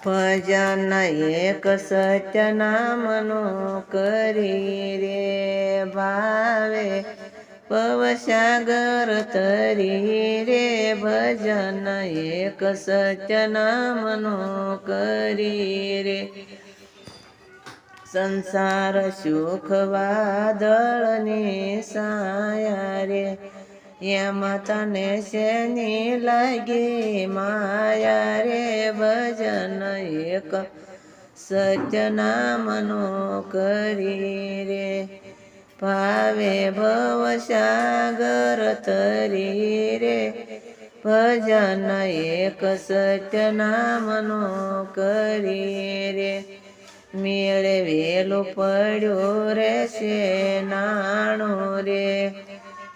ભજન એક સત્ય નામનું કરી રે ભાવે ભવસાગર તરી રે ભજન એક સત્ય નામનું કરી રે સંસાર સુખ વાદળની સાયા રે એમાં તને શેની લાગી માયા રે ભજન એક સત્ય નામનું કરી રે ભાવે ભવસાગર તરી રે ભજન એક સત્ય નામનું કરી રે મેળવેલું પડ્યું રહેશે નાણું રે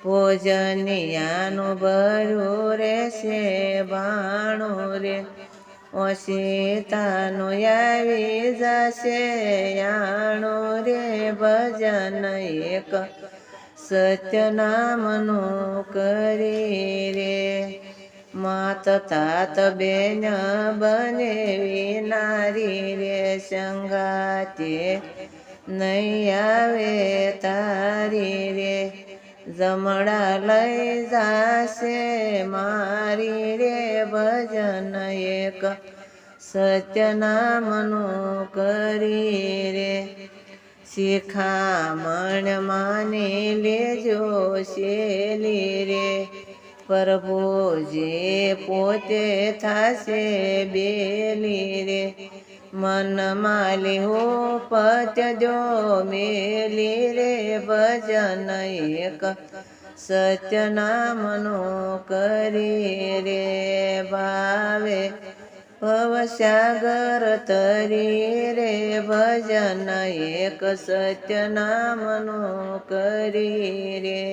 ભોજનિયાનું ભર્યું રહેશે બાણું રે ઓશિતાનું આવી જશે યાણું રે ભજન એક સત્ય નામનું કરી રે માત તાત બેન બનેવી નારી રે સંગાતે નહીં આવે તારી રે જમણા લઈ જાશે મારી રે ભજન એક સત્ય નામનું કરી રે શિખામણ માની લેજો શેલી રે પ્રભુજી પોતે થાશે બેલી રે મન માલી હો પત્યો મેલી રે ભજન એક સત્ય નામનું કરી રે ભાવે ભવસાગર તરી રે ભજન એક સત્ય નામનું કરી રે